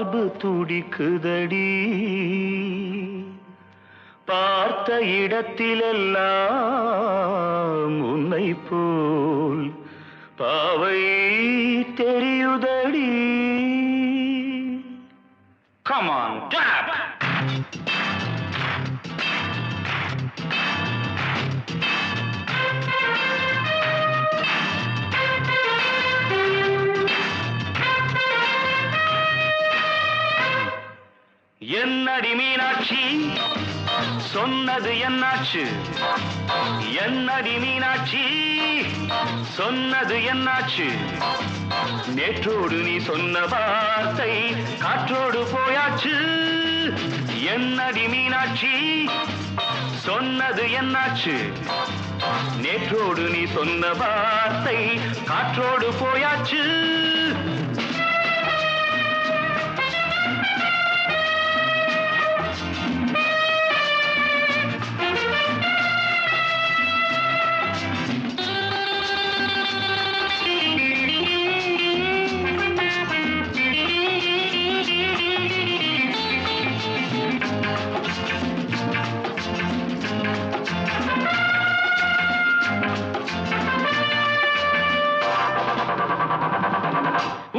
மார்பு துடிக்குதடி பார்த்த இடத்திலெல்லாம் உன்னை போல் பாவை தெரியுதடி. Come on, dab! என்னடி மீனாட்சி சொன்னது என்னாச்சு? என்னடி மீனாட்சி சொன்னது என்னாச்சு? நேற்றோடு நீ சொன்ன வார்த்தை காற்றோடு போயாச்சு. என்னடி மீனாட்சி சொன்னது என்னாச்சு? நேற்றோடு நீ சொன்ன வார்த்தை காற்றோடு போயாச்சு.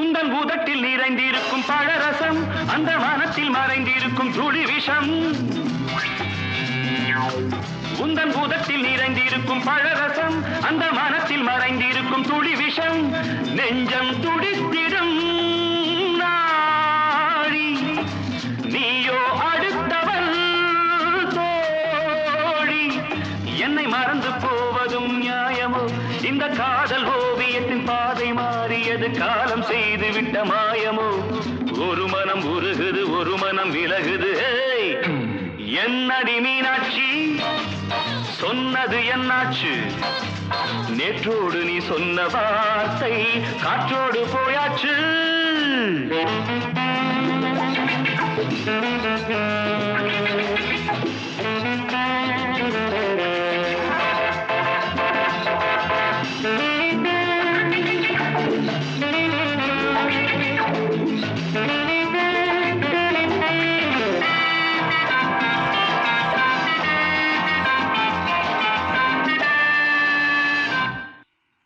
உந்தன் உதட்டில் நிறைந்திருக்கும் பழரசம் அந்த மனத்தில் மறைந்திருக்கும் துளி விஷம். உந்தன் உதட்டில் நிறைந்திருக்கும் பழரசம் அந்த மனத்தில் மறைந்திருக்கும் துளி விஷம். நெஞ்சம் துடித்திடும் நாழி நீயோ அடுத்தவள் தோழி. என்னை மறந்து போவதும் நியாயமோ? இந்த காதல் ஓவியத்தின் பாதை மாறியது காலம் செய்து விட்ட மாயமோ? ஒரு மனம் உருகுது ஒரு மனம் விலகுது. என்னடி மீனாட்சி சொன்னது என்னாச்சு? நேற்றோடு நீ சொன்ன வார்த்தை காற்றோடு போயாச்சு.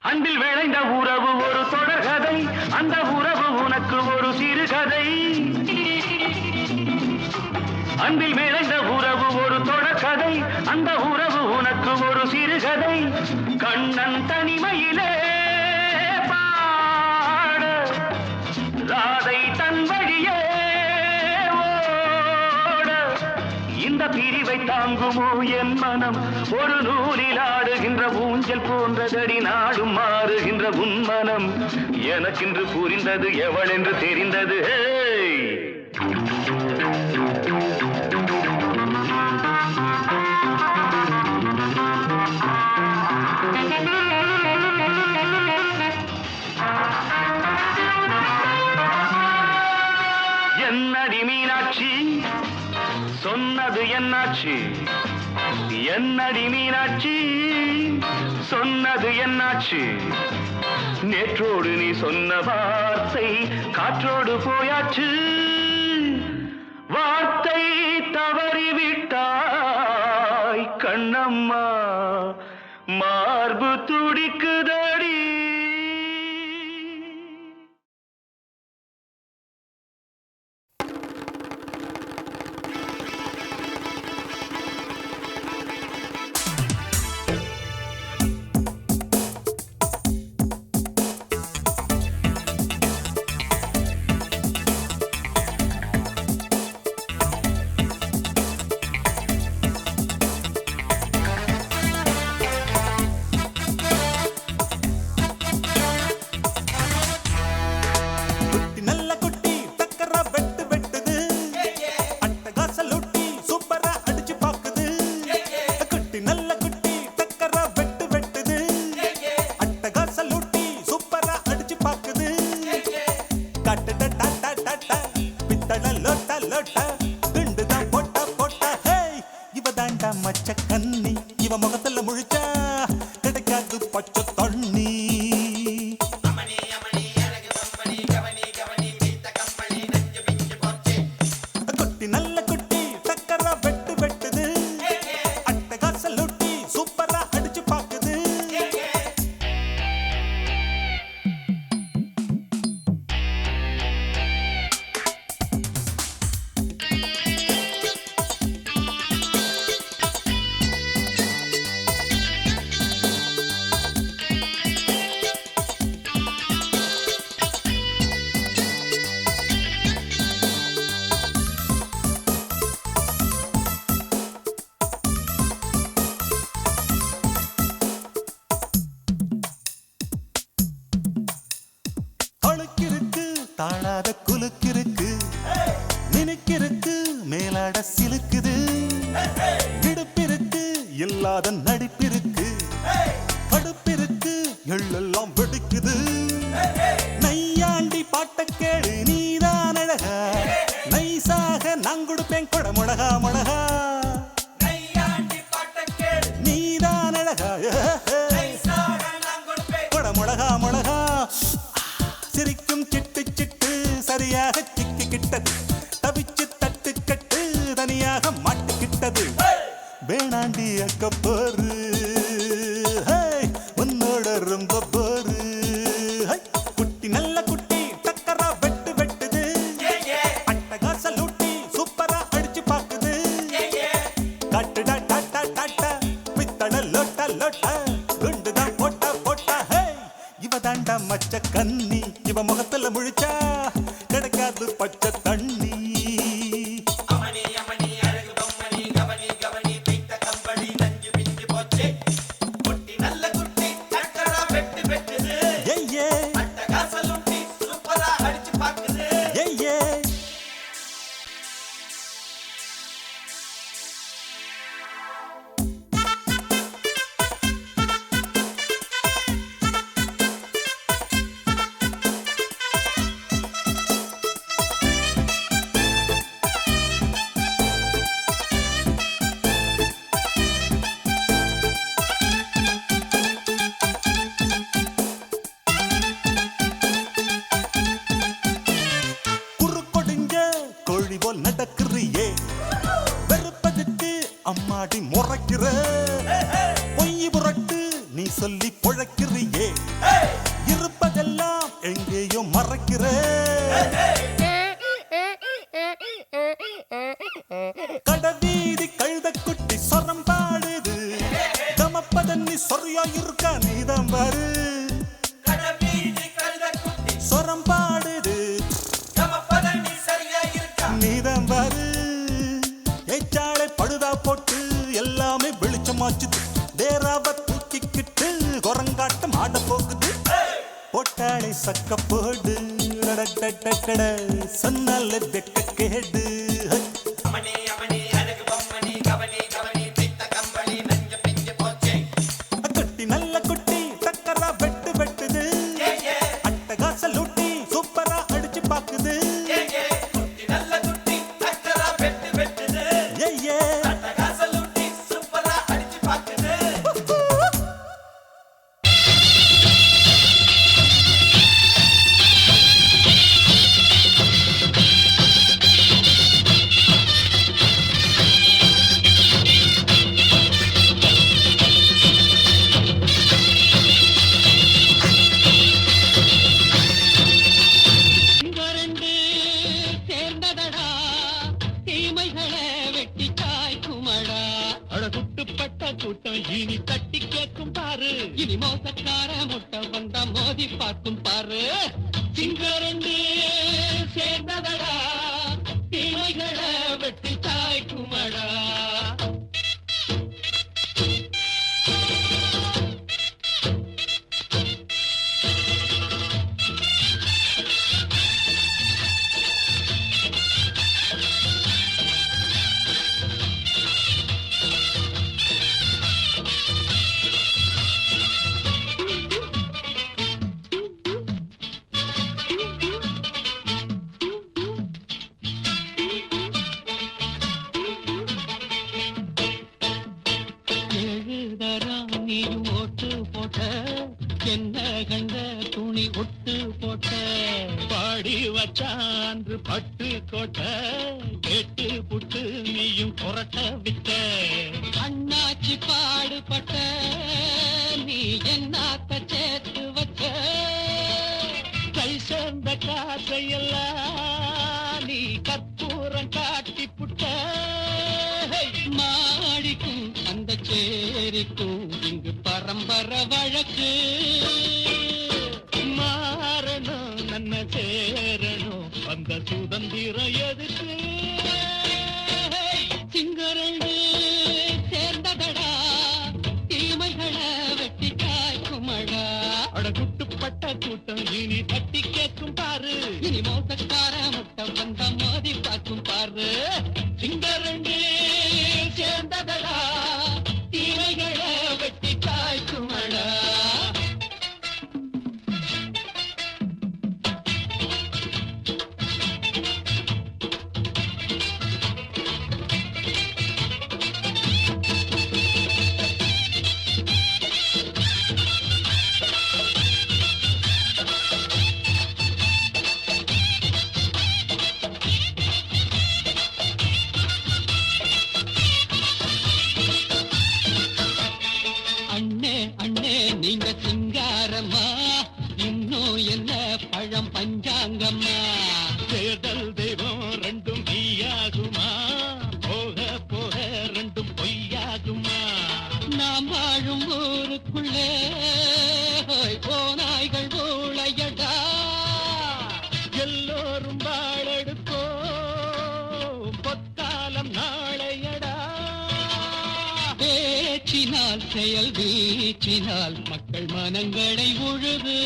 அன்பில் விளைந்த உறவு ஒரு தொடர்கதை, அந்த உறவு உனக்கு ஒரு சிறுகதை. அன்பில் விளைந்த உறவு ஒரு தொடர்கதை, அந்த உறவு உனக்கு ஒரு சிறுகதை. கண்ணன் தனிமையிலே பாட ராதை தன் வழியே ஓட. இந்த பிரிவை தாங்குமோ என் மனம்? ஒரு நூலில் ஆடுகின்ற ஊஞ்சல் போன்றதடி நாடும் மாறுகின்ற உன் மனம். எனக்கென்று புரிந்தது எவள் என்று தெரிந்தது. என்னடி மீனாட்சி சொன்னது என்னாச்சு? என்னடி மீனாட்சி சொன்னது என்னாச்சு? நேற்றோடு நீ சொன்ன வார்த்தை காற்றோடு போயாச்சு. வார்த்தை தவறிவிட்டாய் கண்ணம்மா, மார்பு துடிக்குதடி. குட்டி நல்ல குட்டி டக்கரா வெட்டு வெட்டுது அட்டகாச லூட்டி சூப்பரா அடிச்சு பாக்குது அழுக்கிருக்கு தாழாத குலுக்கிருக்கு நினைக்கிருக்கு மேலாட சிலுக்குது இடுப்பிருக்கு இல்லாத நடிப்பிருக்கு கடுப்பிருக்கு எள்ளெல்லாம் வெடிக்குது நையாண்டி பாட்ட கேளு நீதான் அழகா நைசாக நான் கொடுப்பேன் கொட முழகா முழகா நீதான் அழகா கொட முழகா முழகா சிரிக்கும் சிட்டு சிட்டு சரியாக சிக்கிக்கிட்டது தவிச்சு தட்டு கட்டு தனியாக மாட்டுக்கிட்டது வேணாண்டி அக்க போரு உன்னோட ரொம்ப போரு குட்டி நல்ல குட்டி டக்கரா வெட்டு வெட்டுது அட்டகாச லூட்டி சூப்பரா அடிச்சு பாக்குது காட்டுடா டாட்டா டாட்டா பித்தள லோட்டா லோட்டா குண்டுதான் போட்டா போட்டா இவ தாண்டா மச்ச கண்ணி இவ முகத்துல முழிச்சா கிடைக்காது பச்சை தண்ணி நடக்கிறியே வெறுப்பதுக்கு அம்மாடி முறைக்கிற பொய் புரட்டு நீ சொல்லி பொழைக்கிறியே இருப்பதெல்லாம் எங்கேயோ மறைக்கிற கடவீதி கழுத குட்டி சொரம் பாடுது தமப்பதன்னி சொரியா இருக்கா நீதான் பாரு சொரம் பாடுது நீதான் பாரு ஏச்சாளை படுதா போட்டு எல்லாமே வெளிச்சமாச்சுது தேராவ தூக்கிக்கிட்டு குரங்காட்டம் ஆட போகுது போட்டாளை சக்க போடு சொன்னால வெக்க கேடு குட்டி நல்ல குட்டி டக்கரா வெட்டு வெட்டுது அட்டகாச லூட்டி சூப்பரா அடிச்சு பாக்குது கூட்டம் இனி தட்டி கேட்கும் பாரு இனி மோசக்கார முட்டை வந்தா மோதி பார்க்கும் பாரு சிங்கரண்டு சேர்ந்ததடா தீமைகளை வெட்டி தாய்க்குமடா பட்டு கோட்டை கேட்டு புட்டு நீயும் புரட்ட விட்ட அண்ணாச்சி பாடுபட்ட நீ என்னாத்த சேர்த்து வச்ச கை சேர்ந்த காசையெல்லாம் நீ கற்பூரம் காட்டி புட்ட மாடிக்கும் அந்த சேரிக்கும் இங்கு பரம்பரை வழக்கு மாறணும் நன்ன சேரணும் அந்த சுதந்திரம் எதுக்கு சிங்கரண்டு சேர்ந்ததடா தீமைகளை வெட்டி காய்க்குமடா அட குட்டுப்பட்ட கூட்டம் இனி தட்டி கேட்கும் பாரு இனி மோசக்கார முட்டை வந்த மோதி பார்க்கும் பாரு சிங்கரண்டு சேர்ந்ததடா தீமைகளை வெட்டி காய்க்குமடா நீங்க சிங்காரம்மா இன்னும் என்ன பழம் பஞ்சாங்கம்மா தேர்தல் தெய்வம் ரெண்டும் தீயாகுமா போக போக ரெண்டும் பொய்யாகுமா நாம் வாழும் ஊருக்குள்ளே போனாய்கள் ஊழையடா எல்லோரும் வாழெடுப்போ பொற்காலம் நாளையடா பேச்சினால் செயல் வீச்சினால் மக்கள் மனங்களை உழுது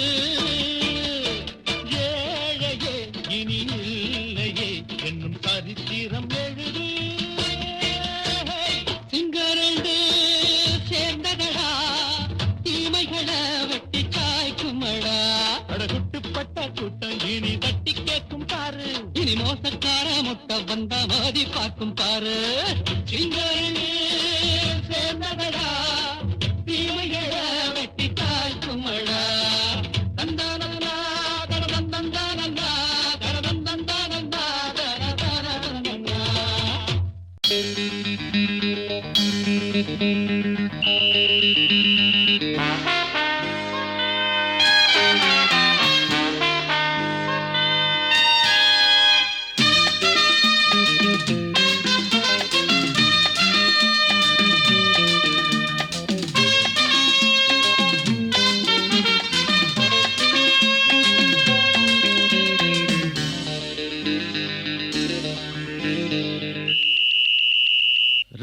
ஏழையே இனி இல்லையே என்னும் சரித்திரம் எழுது சிங்கரண்டு சேர்ந்ததடா தீமைகளை வெட்டி காய்க்குமடா அடகுட்டுப்பட்ட கூட்டம் இனி தட்டி கேட்கும் பாரு இனி மோசக்கார முட்டை வந்த மோதி பார்க்கும் பாரு சிங்கரண்டு சேர்ந்ததடா தீமைகளை வெட்டி காய்க்குமடா தந்தானந்தா தரதந்தந்தானந்தா தரதந்தந்தானந்தா தரதந்தந்தானந்தா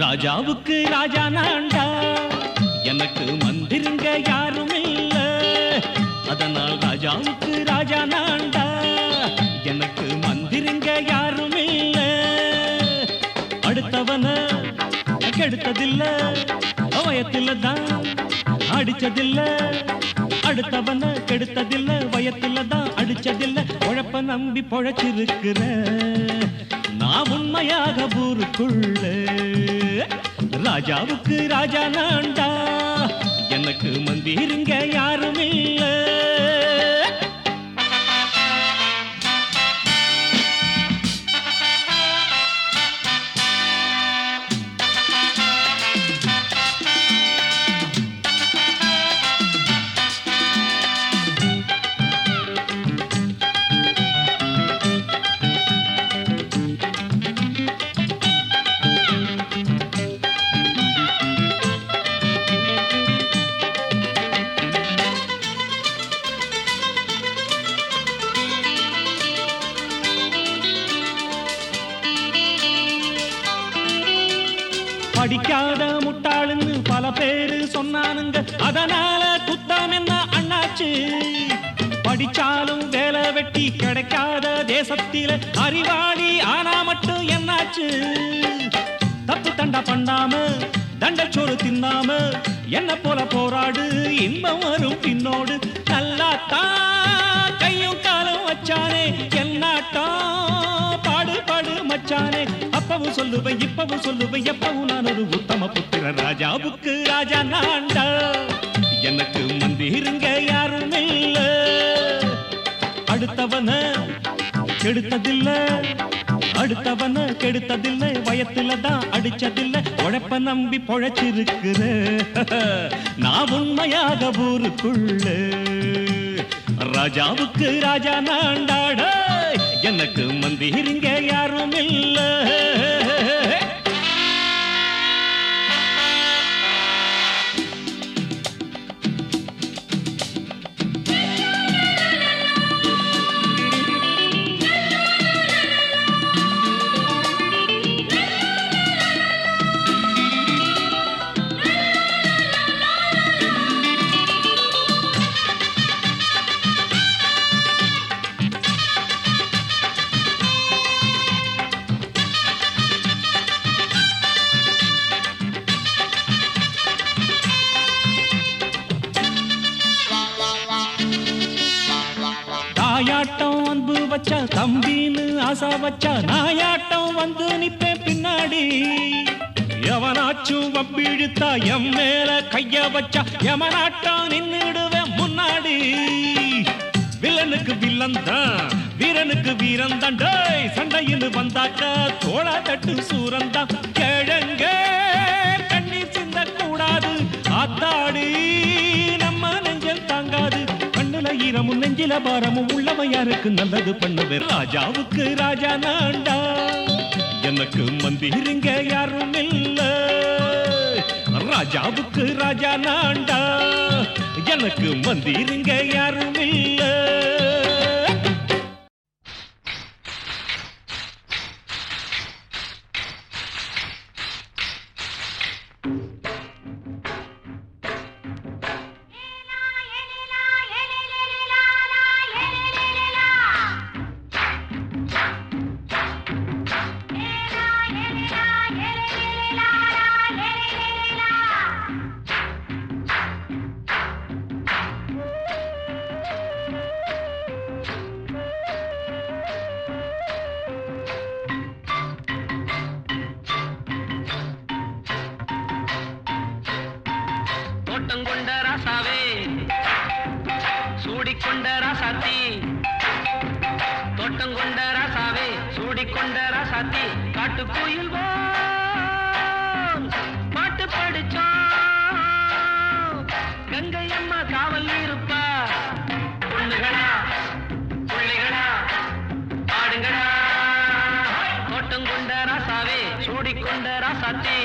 ராஜாவுக்கு ராஜா நான்டா எனக்கு மந்திருங்க யாரும் இல்ல அதனால் ராஜாவுக்கு ராஜா நான்டா எனக்கு மந்திருங்க யாரும் இல்ல அடுத்தவன கெடுத்ததில்ல வயத்தில தான் அடிச்சதில்ல அடுத்தவன கெடுத்ததில்ல வயத்தில தான் அடிச்சதில்ல உழப்ப நம்பி பொழைச்சிருக்கிற நான் உண்மையாக ஊருக்குள்ள ராஜாவுக்கு ராஜா நான்டா எனக்கு மந்திருங்க யாரும் இல்ல படிக்காத முட்டாளுன்னு பல பேரு சொன்னானுங்க அதனால குத்தம் என்ன அண்ணாச்சு படிச்சாலும் வேலை வெட்டி கிடைக்காத தேசத்தில அறிவாளி ஆனா மட்டும் என்னாச்சு தப்பு தண்டா பண்ணாம தண்டச்சோறு தின்னாம என்ன போல போராடு இன்பம் வரும் பின்னோடு நல்லாத்தான் கையும் காலும் வச்சானே என்னாட்டா பாடு பாடு மச்சானே அப்பவும் சொல்லுவேன் இப்பவும் சொல்லுவேன் எப்பவும் நான் ஒரு உத்தம புத்திர ராஜாவுக்கு ராஜா நான்டா எனக்கு மந்திருங்க யாரும் இல்ல அடுத்தவன கெடுத்ததில்ல அடுத்தவன கெடுத்ததில்லை, வயத்துல தான் அடிச்சதில்லை, உழைப்ப நம்பி பொழைச்சிருக்கிற நான் உண்மையாக ஊருக்குள்ள ராஜாவுக்கு ராஜா நாண்டாட, எனக்கு மந்திரிங்க யாரும் இல்ல. தாயாட்டம் அன்பு வச்சா தம்பின்னு ஆசா வச்சா நாயாட்டம் வந்து நிப்பேன் பின்னாடி. எவனாச்சும் வம்பிழுத்தா எம் மேல கைய வச்சா எவனாட்டம் நின்னுடுவேன் முன்னாடி. வில்லனுக்கு வில்லன் தான், வீரனுக்கு வீரன் தான். சண்டையில் வந்தாக்க தோளா தட்டு சூரன் தான். கிழங்க கண்ணீர் சிந்த கூடாது, ஆத்தாடி நம்ம நெஞ்சல் தாங்காது. ஈரமும் நெஞ்சில பாரமும் உள்ளவன் யாருக்கு நல்லது பண்ணவே. ராஜாவுக்கு ராஜா நாண்டா, எனக்கு மந்திரிங்க யாரும் இல்ல. ராஜாவுக்கு ராஜா நாண்டா, எனக்கு மந்திரிங்க யாரும் இல்ல. தோட்டங்கொண்ட ராசாவே, சூடிக்கொண்ட ராசாத்தி, தோட்டங்கொண்ட ராசாவே, சூடிக்கொண்ட ராசாத்தி, காட்டுக்குயில் பாட்டு படிச்சோம். கங்கை அம்மா காவல் இருப்பா. பொண்ணுகளா புள்ளிகளா ஆடுங்களா. தோட்டங்கொண்ட ராசாவே, சூடிக்கொண்ட ராசாத்தி.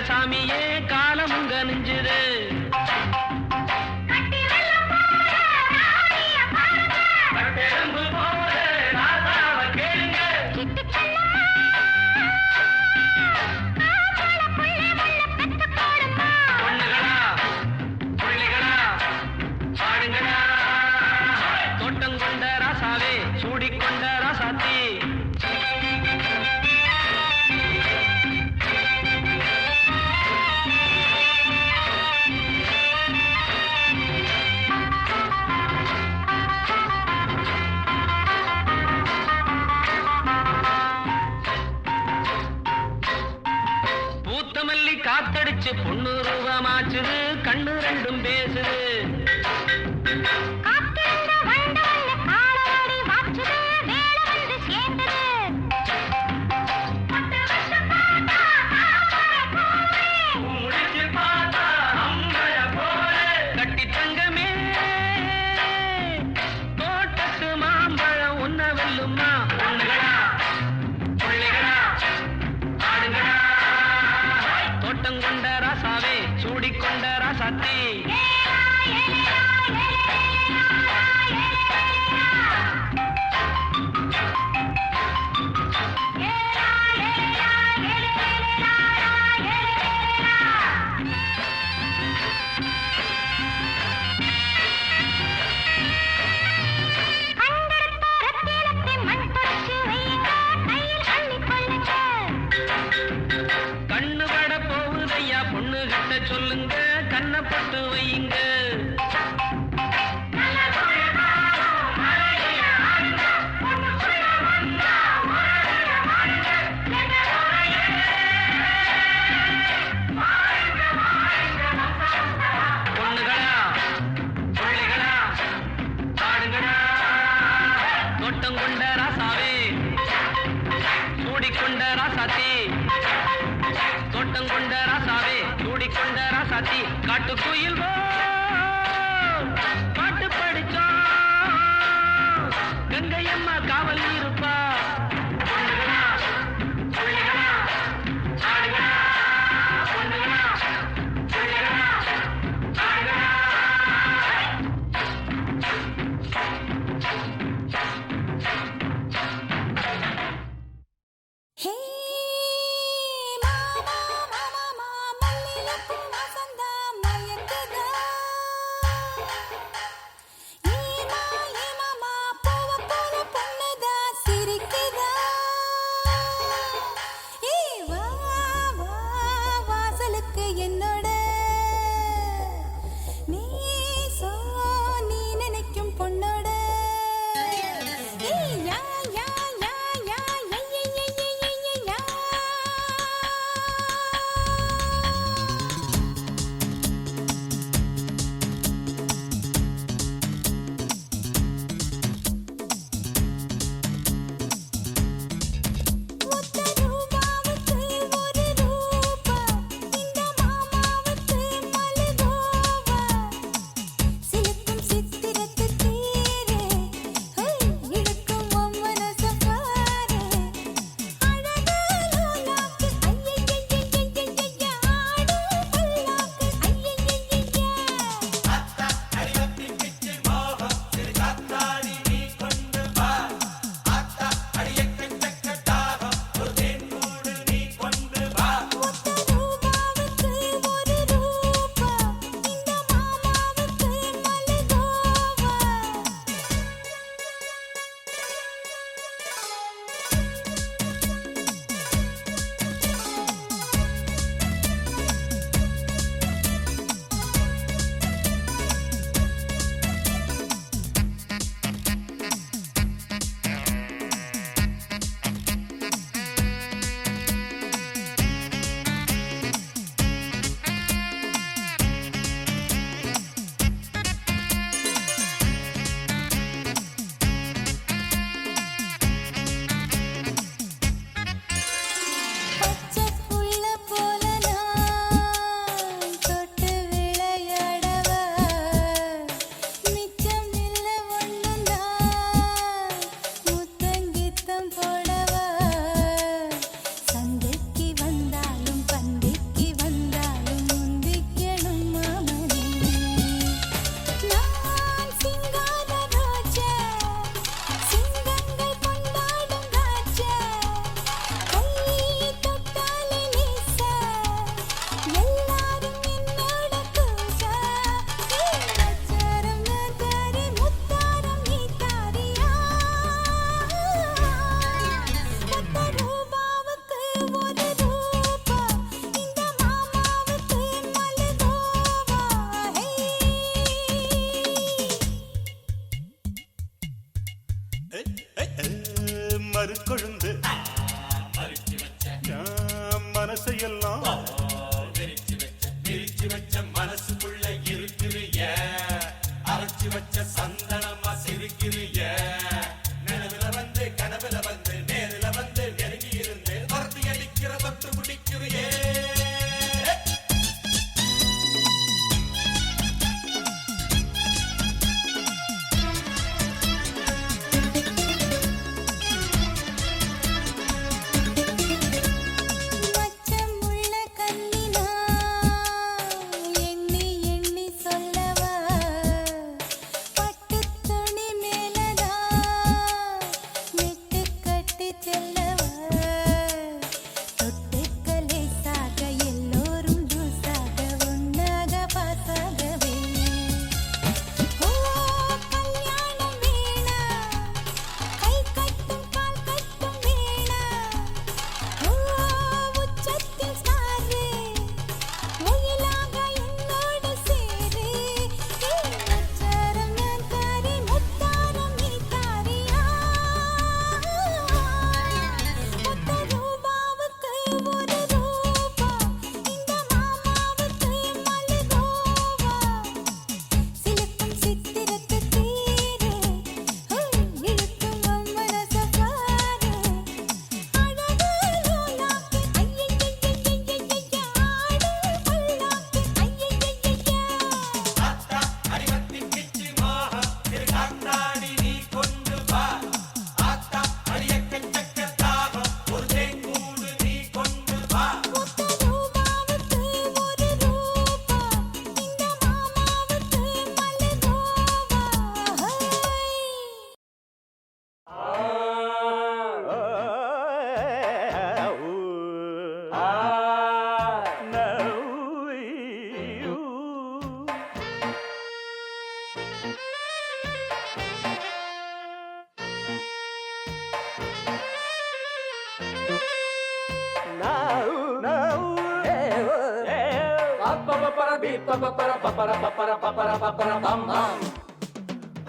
சாமியே காலமுங்க நெஞ்சுது. பொண்ணுகளா புள்ளிகளா ஆடுங்களா. தோட்டங்கொண்ட ராசாவே, சூடிக்கொண்ட ராசாத்தி. பூத்தமல்லி காத்தடிச்சு பொண்ணு ரூபமாச்சுது, கண்ணு ரெண்டும் பேசுது. கட்டி தங்கமே தோட்டத்து மாம்பழம் உன்ன வெல்லுமா. பொண்ணுகளா புள்ளிகளா ஆடுங்களா. தோட்டங்கொண்ட ராசாவே, சூடிக்கொண்ட ராசாத்தி. கண்ணு பட போகுதையா பொண்ணு கிட்ட சொல்லுங்க. கண்ணை போட்டு வையுங்க. பொண்ணுகளா பிள்ளைகளா பாடுங்களா, தோட்டம் கொண்ட ராசாவே சூடிக்கொண்ட ராசாத்தி, தோட்டம் கொண்ட ராசாவே சூடிக்கொண்ட ராசாத்தி, காட்டுக்குயில் பாட்டு படிச்சோம் கங்கையம்மா காவல் இருப்பா. பொண்ணுகளா பிள்ளைகளா பாடுங்களா, பொண்ணுகளா பிள்ளைகளா பாடுங்களா. ஹே மாமா மாமா மல்லிகைப்பூ வாசந்தா மயக்குதா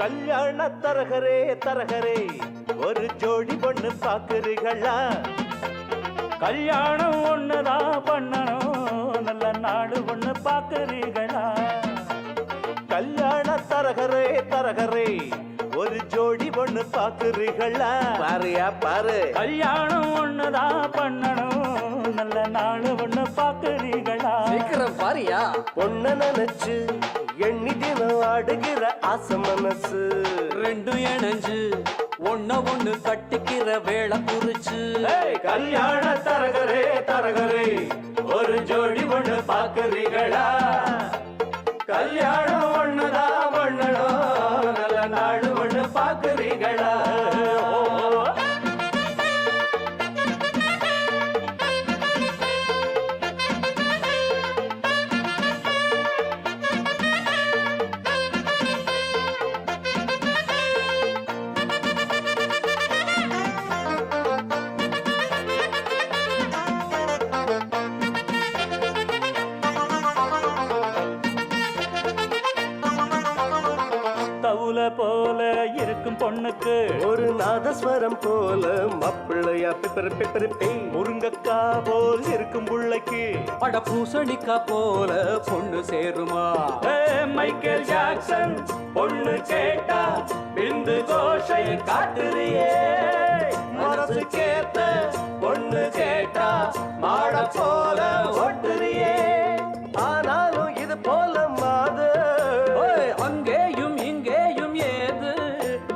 கல்யாண தரகரே தரகரே ஒரு ஜோடி பொண்ணு பாக்குறீங்களா? கல்யாணம் ஒண்ணுதான் பண்ணணும், நல்ல நாடு ஒண்ணு பாக்குறீங்களா? கல்யாண தரகரே தரகரே ஒரு ஜோடி பொண்ணு பாக்குறீங்களா? பாருயா பாரு, கல்யாணம் ஒண்ணுதான் பண்ணணும், நல்ல நாடு ஒண்ணு பாக்குறீங்களா? சீக்கிரம் பாருயா. பொண்ண நினைச்சு எண்ணி தினம் ஆடுகிற ஆசை மனசு, ரெண்டும் இணைஞ்சு ஒண்ணு கட்டிக்கிற வேளை குறிச்சு. கல்யாண தரகரே தரகரே ஒரு ஜோடி பொண்ணு பாக்குறீங்களா? கல்யாணம் ஒண்ணுதான் பண்ணணும், நல்ல நாடு ஒண்ணு பாக்குறீங்களா? தவுல போல இருக்கும் பொண்ணுக்கு ஒரு நாதஸ்வரம் போல மாப்பிள்ளையா பிப்பர் பிப்பர் பேய். முருங்கக்கா போல் இருக்கும் புள்ளைக்கு அட பூசணிக்கா போல பொண்ணு சேருமா? மைக்கேல் ஜாக்சன் பொண்ணு கேட்டா பிந்து கோஷை காட்டுறியே. மனசு கேட்ட பொண்ணு கேட்டா மாட போல ஓட்டுறியே. ஆனாலும் இது போல மாது அங்கேயும் இங்கேயும் ஏது,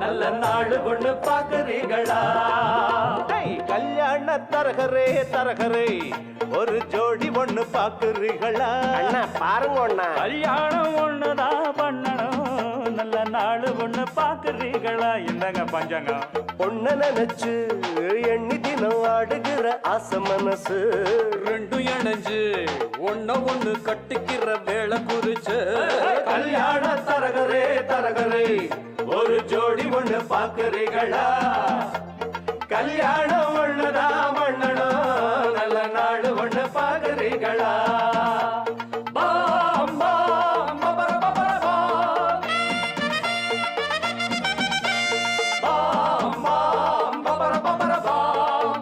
நல்ல நாடு கொண்டு பாக்குறீங்களா? கல்யாண தரகரே தரகரே ஒரு ஜோடி ஒண்ணு பாக்குறீங்களா? அண்ணா பாருங்க அண்ணா, கல்யாணம் ஒண்ணுதான் பண்ணணும், நல்ல நாடு ஒண்ணு பாக்குறீங்களா? இந்தங்க பஞ்சங்க. பொண்ண நினைச்சு எண்ணி தினம் ஆடுகிற ஆசை மனசு, ரெண்டும் இணைஞ்சு ஒண்ணு கட்டிக்கிற வேளை குறிச்சு. கல்யாண தரகரே தரகரே ஒரு ஜோடி ஒண்ணு பாக்குறீங்களா? கல்யாணம் ஒண்ணுதான் பண்ணணும், நல்ல நாடு ஒண்ணு பாக்குறீங்களா? பாம் பாம் பபர பபர பாம். பாம் பாம் பபர பபர பாம்.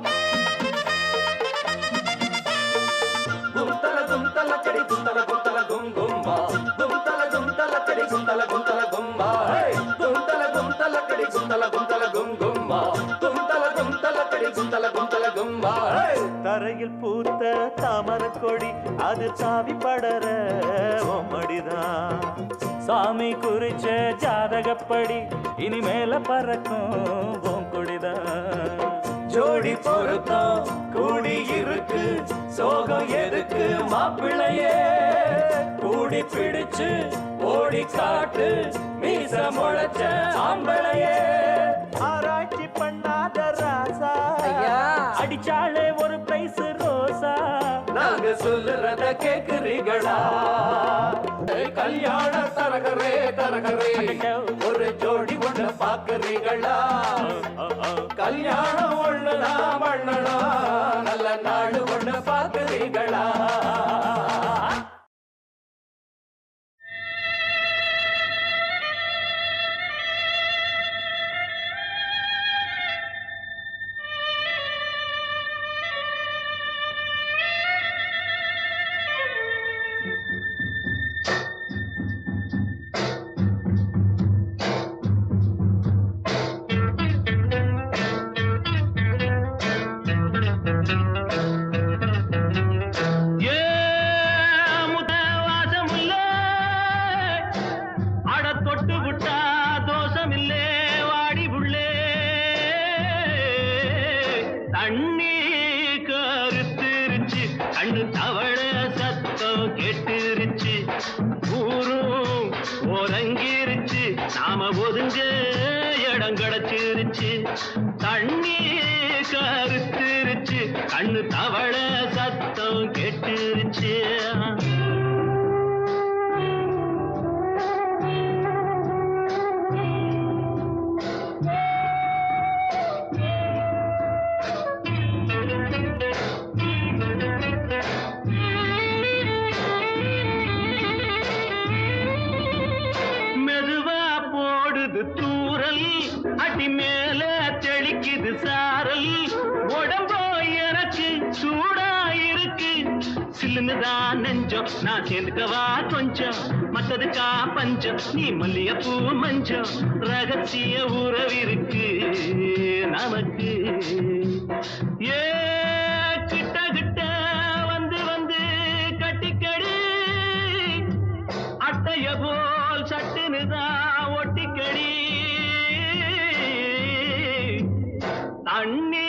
கும்தல கும்தல கடி கும்தல கும்தல கும் கும்பா. கும்தல கும்தல கடி கும்தல கும்தல கும்பா. கும்தல கும்தல கடி கும்தல கும்தல கும் கும்பா. கும்தல கும்தல கடி கும்தல கும்தல கும்பா. தரையில் பூத்த தாமர கொடி அது சாவி படர மடிதான். சாமி குறிச்ச ஜாதகப்படி இனிமேல பறக்கும் கொடிதான். ஜோடி பொருத்தம் கூடி இருக்கு, சோகம் எதுக்கு மாப்பிள்ளையே? கூடி பிடிச்சு ஓடி காட்டு மீச முளைச்ச ஆம்பளையே. ஆராய்ச்சி பண்ணாத ராசா அடிச்சாலே ஒரு பிரைஸ் ரோசா. நாங்க சொல்லுறத கேக்குறீங்களா? கல்யாண தரகரே தரகரே ஒரு ஜோடி ஒண்ணு பாக்குறீங்களா? கல்யாணம் ஒண்ணுதான் பண்ணணும், நல்ல நாடு ஒண்ணு பாக்குறீங்களா? கண்ணு தவள சத்தம் கேட்டுருச்சு, ஊரும் ஒரங்கிருச்சு, நாம ஒதுங்க இடம் கிடைச்சிருச்சு. தண்ணி கருத்துருச்சு, கண்ணு தவள சத்தம் கேட்டுருச்சு. பாதி மேல தெளிக்குது சாரல் உடம்போ எனக்கு சூடா இருக்கு சில்லுன்னுதான் நெஞ்சம் நான் சேர்ந்துக்கவா கொஞ்சம் மத்ததுக்கா பஞ்சம் நீ மல்லிகைப்பூ மஞ்சம் ரகசிய உறவிருக்கு நமக்கு ஏ கிட்ட கிட்ட வந்து வந்து கட்டிக்கடி அட்டைய போல் சட்டுனுதான் ஒட்டிக்கடி தண்ணி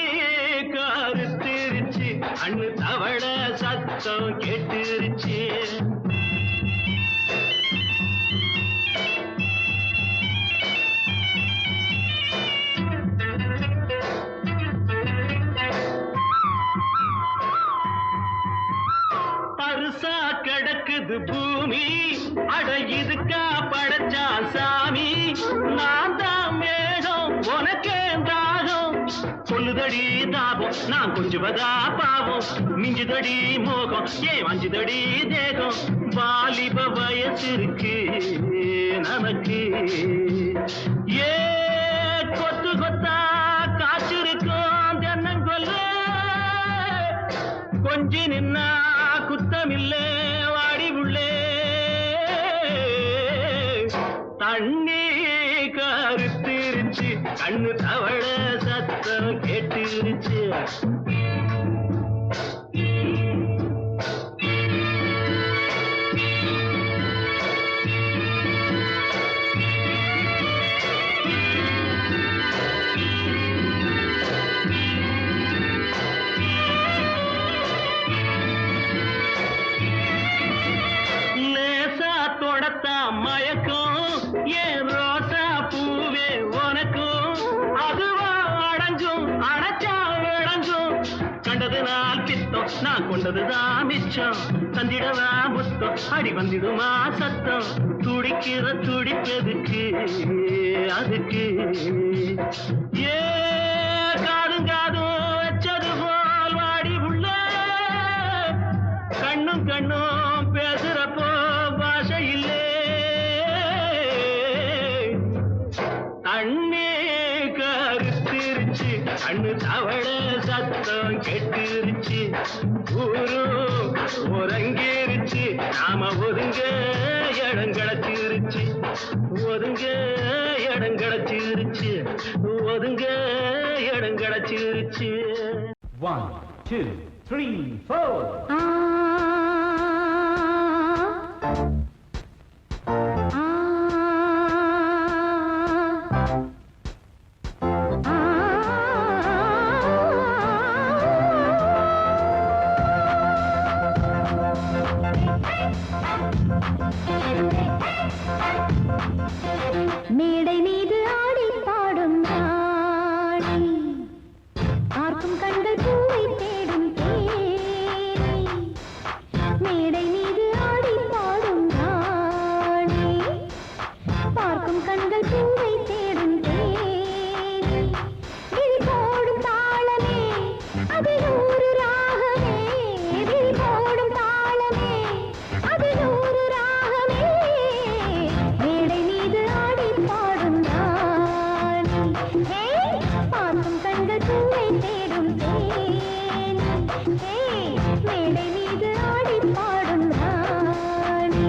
கருத்திருச்சு அண்ணு தவள சத்தம் கேட்டுருச்சு பருசா கிடக்குது பூமி அட இதுக்கா படைச்சா சாமி நான் தான் மேகம் உனக்கே தாகம் சொல்லுதடி தாபம் நான் கொஞ்சுவதா பாவம் மிஞ்சுதடி மோகம் ஏன் வஞ்சுதடி தேகம் வாலிப வயசு இருக்கு நமக்கு ஏ கொத்து கொத்தா காய்ச்சிருக்கும் தென்னங்கொல்ல கொஞ்சி நின்னா குத்தமில்லே வாடி உள்ளே தண்ணி கருத்திருச்சு கண்ணு தவள சத்தம் கேட்டுருச்சு மயக்கம் ஏன் ரோசா பூவே உனக்கும் அதுவா அடைஞ்சும் அடைச்சா விளைஞ்சும் கண்டது நாள் பித்தம் நான் கொண்டதுதான் மிச்சம் தந்திடவா முத்தம் அடி வந்திடுமா சத்தம் துடிக்கிற துடிப்பதுக்கு அதுக்கு ஏ காதும் காதும் வச்சது போல் வாடி உள்ள கண்ணும் கண்ணும் பேசுறப்போ பாஷை இல்லை தண்ணி கருத்திருச்சு கண்ணு தவள சத்தம் கெட்டுருச்சு ஊரு உறங்கிருச்சு நாம ஒதுங்க இடம் கிடச்சிருச்சு ஒதுங்க இடம் கிடச்சிருச்சு ஒதுங்க இடம் கிடச்சிருச்சு 1 2 3 4 மேடை மீது ஆடி பாடும் ராணி பார்க்கும் கண்கள் பூவை தேடும் தேனி மேடை மீது ஆடி பாடும் ராணி பார்க்கும் கண்கள் பூவை தேடும் தேனி விழி போடும் தாளமே அது நூறு ராகமே விழி போடும் தாளமே அது நூறு ராகமே மேடை மீது ஆடி பாடும் ராணி பார்க்கும் கண்கள் பூவை தேடும் தேனி மேடை மீது ஆடி பாடும் ராணி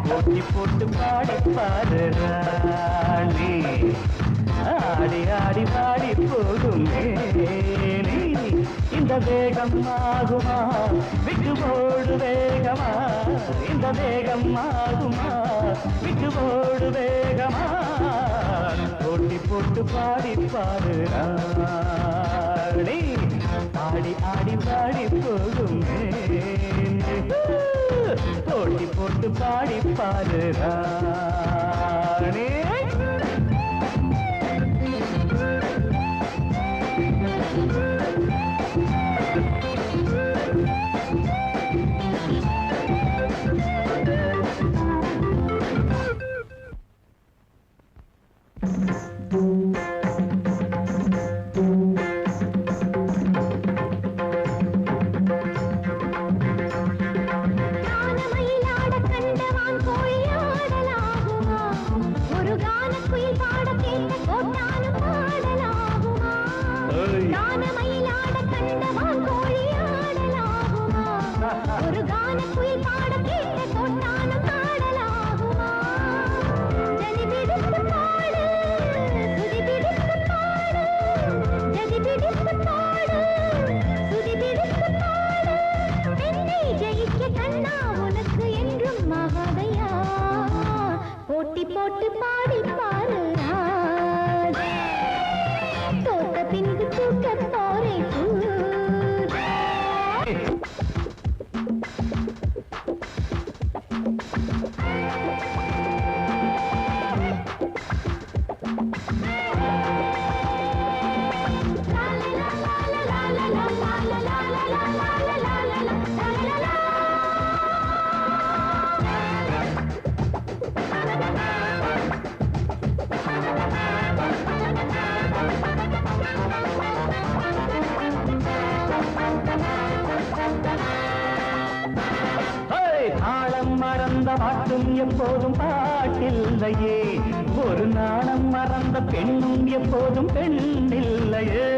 போட்டி போட்டு பாடி பாடு ராணி ஆடி ஆடி பாடி போகும் மேனி இந்த வேகம் ஆகுமா விட்டு போடு வேகமா இந்த வேகம் ஆகுமா விட்டு போடு வேகமா போட்டி போட்டு பாடி பாடு ராணி ஆடி ஆடி பாடி போகும் மேனி பாடிப்பாரு ராணி. கானமயிலாட கண்டவான் கோழியாடலாகுமா ஒரு கானக்குயில் பாட கேட்ட கோட்டானும் பாடலாகுமா கானமயிலாட கண்டவான் கோழியாடலாகுமா ஒரு கானக்குயில் பாட கேட்ட கோட்டானும் பாடலாகுமா ஜதி பிடித்து பாடு சுதி பிடித்து பாடு ஜதி பிடித்து பாடு சுதி பிடித்து பாடு என்னை ஜெயிக்க கண்ணா உனக்கு என்றும் மகாதையா போட்டி போட்டு பாடி பாரு ராஜா. தோத்த பின்பு தூக்க போரே தாளம் மறந்த பாட்டும் எப்போதும் பாட்டில்லையே, ஒரு நாணம் மறந்த பெண்ணும் எப்போதும் பெண்ணில்லையே.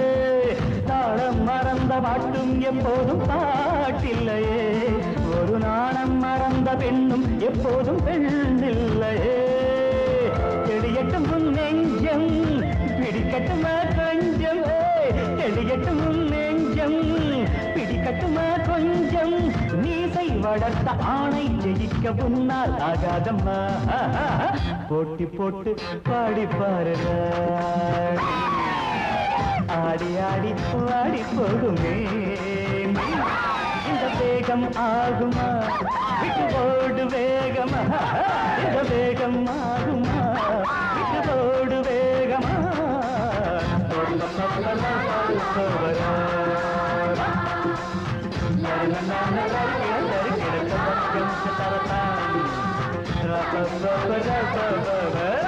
தாளம் மறந்த பாட்டும் எப்போதும் பாட்டில்லையே, ஒரு நாணம் மறந்த பெண்ணும் எப்போதும் பெண்ணில்லையே. தெளியட்டும் உன் நெஞ்சம் பிடிக்கட்டுமா கொஞ்சம், தெளியட்டும் உன் நெஞ்சம் பிடிக்கட்டுமா கொஞ்சம். நீசை வளர்த்த ஆணை ஜெயிக்க உன்னால் ஆகாதம்மா. போட்டி போட்டு பாடி பாருங்க, ஆடி ஆடி வாடி போகுமே. இந்த வேகம் ஆகுமா விட்டு ஓடு வேகமா, இந்த வேகம் ஆகுமா விட்டு ஓடு வேகமா. Ra